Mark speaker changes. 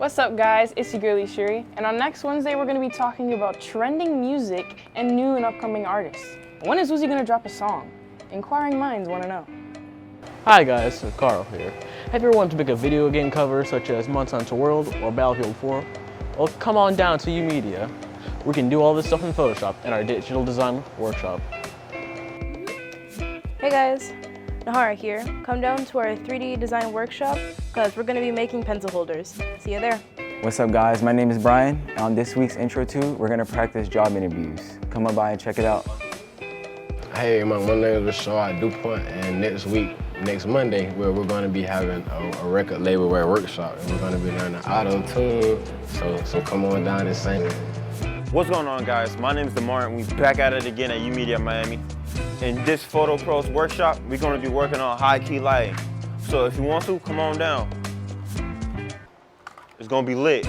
Speaker 1: What's up guys, it's your girlie Shuri, and on next Wednesday we're going to be talking about trending music and new and upcoming artists. When is Uzi going to drop a song? Inquiring minds want to know.
Speaker 2: Hi guys, it's Carl here. Have you ever wanted to make a video game cover such as Monster Hunter World or Battlefield 4? Well, come on down to YOUmedia. We can do all this stuff in Photoshop in our digital design workshop.
Speaker 3: Hey guys, Nahara here. Come down to our 3D design workshop because we're going to be making pencil holders. See you there.
Speaker 4: What's up guys, my name is Brian. On this week's Intro 2, we're going to practice job interviews. Come on by and check it out.
Speaker 5: Hey, my name is Rashad DuPont, and next Monday, we're going to be having a record label workshop, and we're going to be learning auto-tune, so come on down and sing.
Speaker 6: What's going on, guys? My name is DeMar, and we're back at it again at YOUmedia Miami. In this Photo Pros workshop, we're going to be working on high-key lighting. So if you want to, come on down. It's going to be lit.